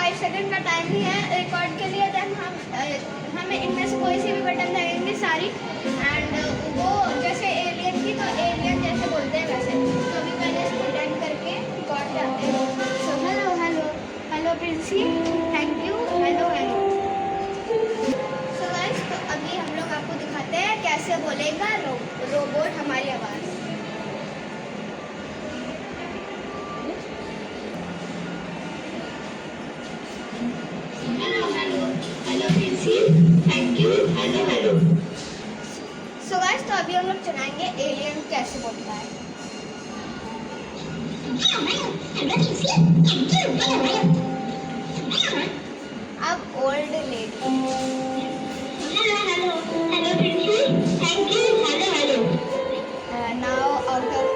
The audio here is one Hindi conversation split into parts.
5 सेकंड का टाइम ही है रिकॉर्ड के लिए। देन हमें इनमें से कोई सी भी बटन लगेंगे सारी, एंड वो जैसे एलियन की तो एलियन जैसे बोलते हैं वैसे। तो अभी मैंने इसको डन करके रिकॉर्ड जाते हैं। So hello hello hello Princy, thank you, hello hello. So guys, तो अभी हम लोग आपको दिखाते हैं कैसे बोलेगा रोबोट हमारी आवाज़। Thank you, hello hello. So guys, तो अभी हम लोग चलाएंगे एलियन कैसे बोलता है। अब old lady, hello hello hello Princy, thank you, hello hello. Now out of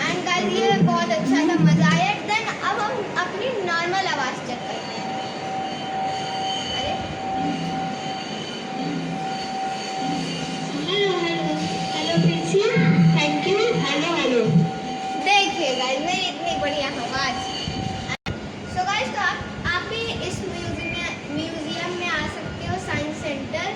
and guys, ये बहुत अच्छा था, मजा आया। देन अब हम अपनी नॉर्मल आवाज चेक करते हैं। अरे hello hello hello Princy, thank you, hello hello. देखिए गाइस, मेरी इतनी बढ़िया आवाज। सो गाइस, तो आप भी इस म्यूजियम में आ सकते हो, साइंस सेंटर।